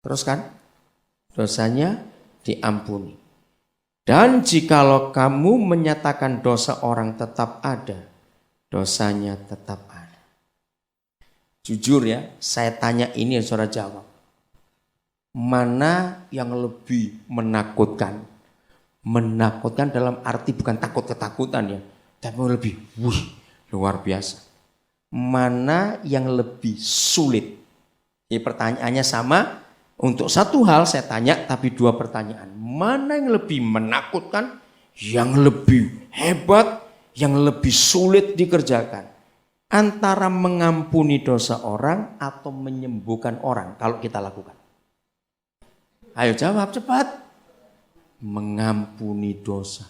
Terus kan? Dosanya diampuni. Dan jikalau kamu menyatakan dosa orang tetap ada, dosanya tetap ada. Jujur ya, saya tanya ini yang saudara jawab. Mana yang lebih menakutkan? Menakutkan dalam arti bukan takut ketakutan ya, tapi lebih luar biasa. Mana yang lebih sulit? Ini pertanyaannya sama. Untuk satu hal saya tanya, tapi dua pertanyaan. Mana yang lebih menakutkan, yang lebih hebat, yang lebih sulit dikerjakan? Antara mengampuni dosa orang atau menyembuhkan orang kalau kita lakukan. Ayo jawab cepat. Mengampuni dosa.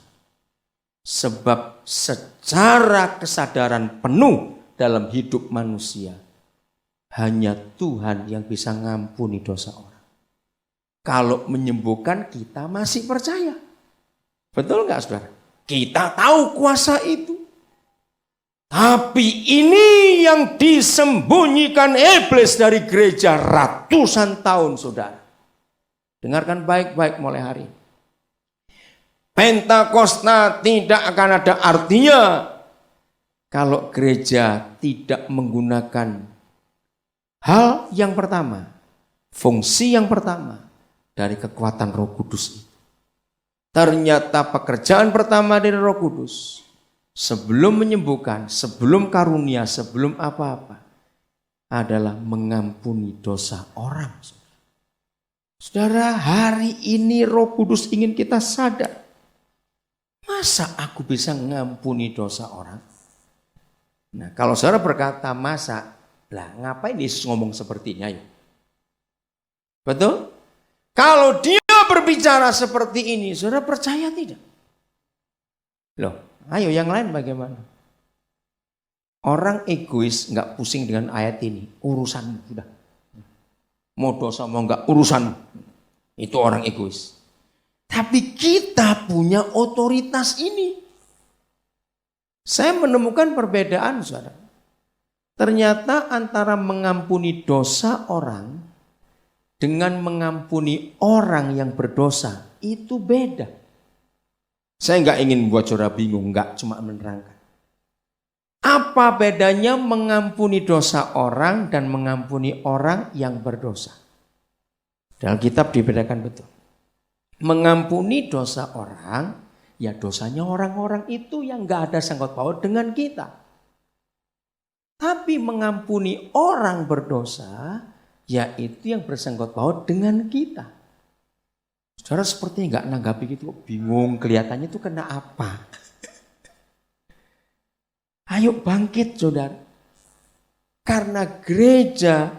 Sebab secara kesadaran penuh dalam hidup manusia, hanya Tuhan yang bisa mengampuni dosa orang. Kalau menyembuhkan kita masih percaya. Betul nggak saudara? Kita tahu kuasa itu. Tapi ini yang disembunyikan iblis dari gereja ratusan tahun saudara. Dengarkan baik-baik mulai hari ini. Pentakosta tidak akan ada artinya kalau gereja tidak menggunakan hal yang pertama, fungsi yang pertama dari kekuatan Roh Kudus itu. Ternyata pekerjaan pertama dari Roh Kudus sebelum menyembuhkan, sebelum karunia, sebelum apa-apa adalah mengampuni dosa orang. Saudara, hari ini Roh Kudus ingin kita sadar. Masa aku bisa mengampuni dosa orang? Nah, kalau saudara berkata masa, lah ngapain Yesus ngomong seperti ini? Ayo. Betul? Kalau dia berbicara seperti ini, saudara percaya tidak? Loh, ayo yang lain bagaimana? Orang egois nggak pusing dengan ayat ini, urusanmu sudah. Mau dosa mau nggak urusanmu. Itu orang egois. Tapi kita punya otoritas ini. Saya menemukan perbedaan saudara. Ternyata antara mengampuni dosa orang dengan mengampuni orang yang berdosa itu beda. Saya nggak ingin buat saudara bingung, nggak, cuma menerangkan. Apa bedanya mengampuni dosa orang dan mengampuni orang yang berdosa? Dalam kitab dibedakan betul. Mengampuni dosa orang, ya dosanya orang-orang itu yang nggak ada sangkut paut dengan kita. Tapi mengampuni orang berdosa, yaitu yang bersangkut paut dengan kita. Saudara sepertinya nggak nanggapi gitu, bingung kelihatannya itu kena apa. Ayo bangkit saudara. Karena gereja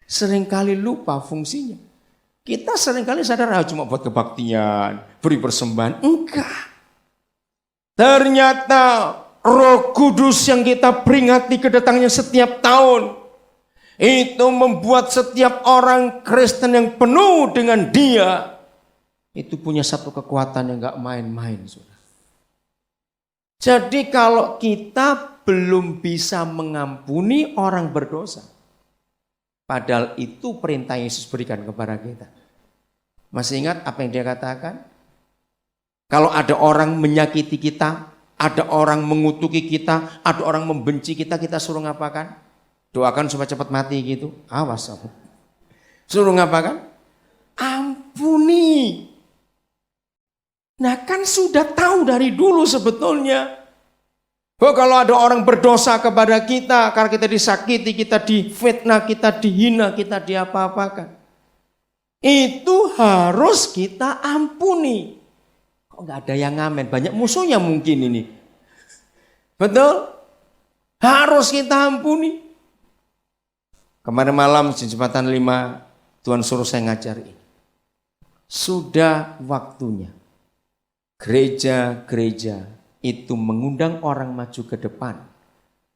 seringkali lupa fungsinya. Kita seringkali sadar cuma buat kebaktian, beri persembahan. Enggak. Ternyata Roh Kudus yang kita peringati kedatangannya setiap tahun, itu membuat setiap orang Kristen yang penuh dengan Dia itu punya satu kekuatan yang gak main-main. Jadi kalau kita belum bisa mengampuni orang berdosa, padahal itu perintah Yesus berikan kepada kita. Masih ingat apa yang Dia katakan? Kalau ada orang menyakiti kita, ada orang mengutuki kita, ada orang membenci kita, kita suruh ngapakan? Doakan supaya cepat mati gitu. Awas. Suruh ngapakan? Ampuni. Nah kan sudah tahu dari dulu sebetulnya. Bahwa kalau ada orang berdosa kepada kita, karena kita disakiti, kita difitnah, kita dihina, kita diapa-apakan. Itu harus kita ampuni. Kok gak ada yang ngamen? Banyak musuhnya mungkin ini. Betul? Harus kita ampuni. Kemarin malam di jembatan 5, Tuhan suruh saya ngajar ini. Sudah waktunya gereja-gereja itu mengundang orang maju ke depan.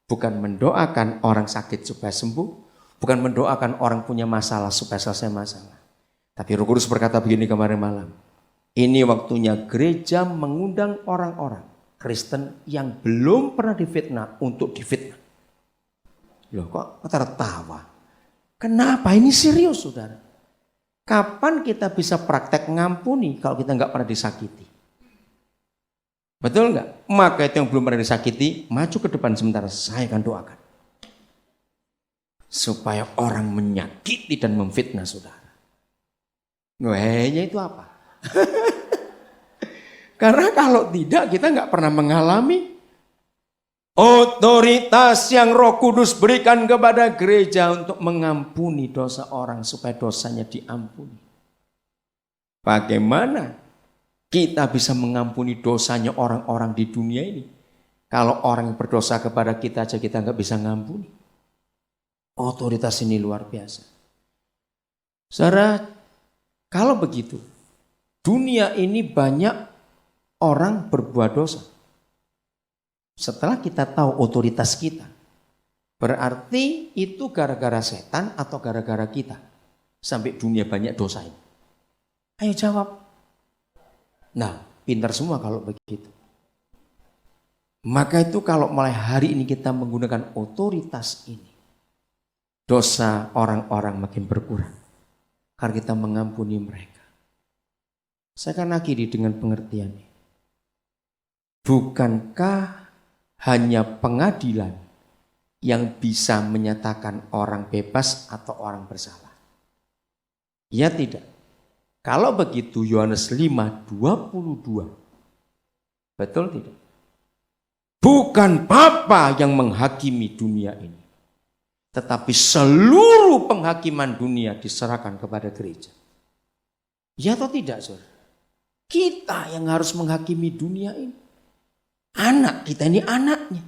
Bukan mendoakan orang sakit supaya sembuh. Bukan mendoakan orang punya masalah supaya selesai masalah. Tapi Roh Kudus berkata begini kemarin malam. Ini waktunya gereja mengundang orang-orang Kristen yang belum pernah difitnah untuk difitnah. Loh kok tertawa? Kenapa? Ini serius saudara. Kapan kita bisa praktek ngampuni kalau kita nggak pernah disakiti? Betul nggak? Maka itu yang belum pernah disakiti, maju ke depan sebentar, saya akan doakan. Supaya orang menyakiti dan memfitnah saudara. Ngehenya itu apa? Karena kalau tidak kita nggak pernah mengalami otoritas yang Roh Kudus berikan kepada gereja untuk mengampuni dosa orang supaya dosanya diampuni. Bagaimana kita bisa mengampuni dosanya orang-orang di dunia ini? Kalau orang yang berdosa kepada kita aja kita nggak bisa ngampuni. Otoritas ini luar biasa. Saudara, kalau begitu, dunia ini banyak orang berbuat dosa. Setelah kita tahu otoritas kita, berarti itu gara-gara setan atau gara-gara kita sampai dunia banyak dosa ini. Ayo jawab. Nah, pintar semua kalau begitu. Maka itu kalau mulai hari ini kita menggunakan otoritas ini, dosa orang-orang makin berkurang. Karena kita mengampuni mereka. Saya akan akhiri dengan pengertian ini. Bukankah hanya pengadilan yang bisa menyatakan orang bebas atau orang bersalah? Ya tidak. Kalau begitu Yohanes 5:22. Betul tidak? Bukan Bapa yang menghakimi dunia ini, tetapi seluruh penghakiman dunia diserahkan kepada gereja. Ya atau tidak, saudara? Kita yang harus menghakimi dunia ini. Anak kita ini anaknya.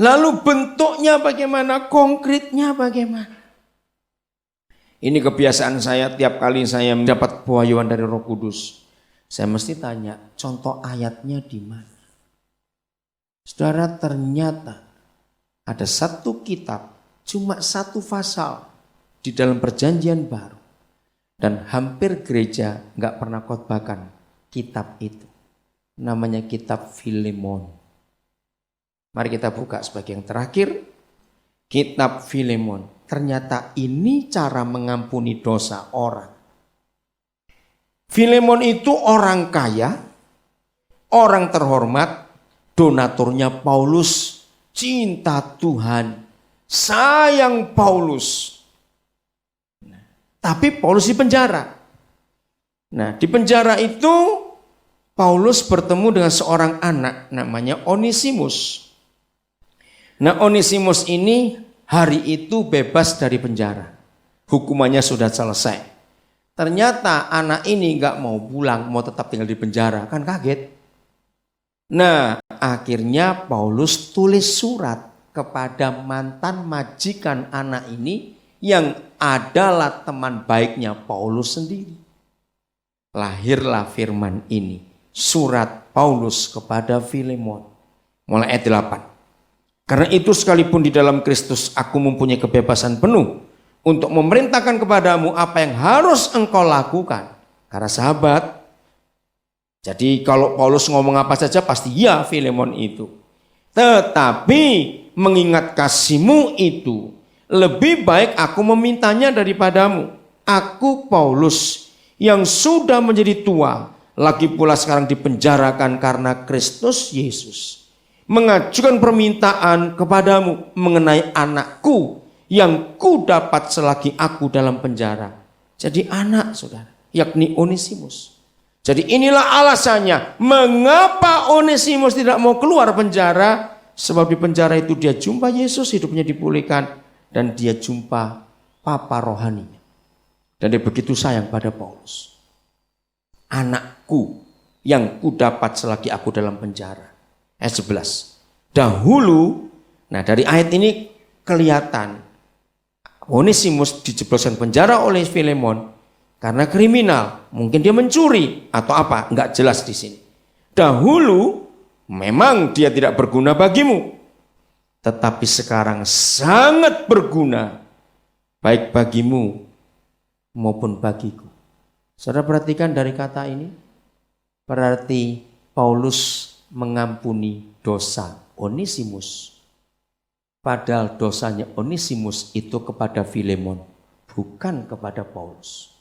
Lalu bentuknya bagaimana? Konkretnya bagaimana? Ini kebiasaan saya tiap kali saya mendapat pewahyuan dari Roh Kudus. Saya mesti tanya, contoh ayatnya di mana? Saudara, ternyata ada satu kitab, cuma satu pasal di dalam Perjanjian Baru. Dan hampir gereja nggak pernah khotbahkan kitab itu. Namanya kitab Filemon. Mari kita buka sebagai yang terakhir. Kitab Filemon. Ternyata ini cara mengampuni dosa orang. Filemon itu orang kaya, orang terhormat, donaturnya Paulus, cinta Tuhan, sayang Paulus. Tapi Paulus di penjara. Nah, di penjara itu Paulus bertemu dengan seorang anak namanya Onesimus. Nah, Onesimus ini hari itu bebas dari penjara. Hukumannya sudah selesai. Ternyata anak ini nggak mau pulang, mau tetap tinggal di penjara. Kan kaget. Nah, akhirnya Paulus tulis surat kepada mantan majikan anak ini yang adalah teman baiknya Paulus sendiri. Lahirlah firman ini. Surat Paulus kepada Filemon. Mulai ayat 8. Karena itu sekalipun di dalam Kristus aku mempunyai kebebasan penuh untuk memerintahkan kepadamu apa yang harus engkau lakukan. Karena sahabat, jadi kalau Paulus ngomong apa saja pasti ya Filemon itu. Tetapi mengingat kasihmu itu, lebih baik aku memintanya daripadamu. Aku Paulus yang sudah menjadi tua, lagi pula sekarang dipenjarakan karena Kristus Yesus, mengajukan permintaan kepadamu mengenai anakku yang ku dapat selagi aku dalam penjara. Jadi anak saudara, yakni Onesimus. Jadi inilah alasannya mengapa Onesimus tidak mau keluar penjara. Sebab di penjara itu dia jumpa Yesus, hidupnya dipulihkan, dan dia jumpa papa rohaninya. Dan dia begitu sayang pada Paulus. Anakku yang ku dapat selagi aku dalam penjara. Ayat 11. Dahulu, nah dari ayat ini kelihatan Onesimus dijebloskan penjara oleh Filemon karena kriminal. Mungkin dia mencuri atau apa, enggak jelas di sini. Dahulu memang dia tidak berguna bagimu, tetapi sekarang sangat berguna baik bagimu maupun bagiku. Saudara perhatikan dari kata ini, berarti Paulus mengampuni dosa Onesimus. Padahal dosanya Onesimus itu kepada Filemon, bukan kepada Paulus.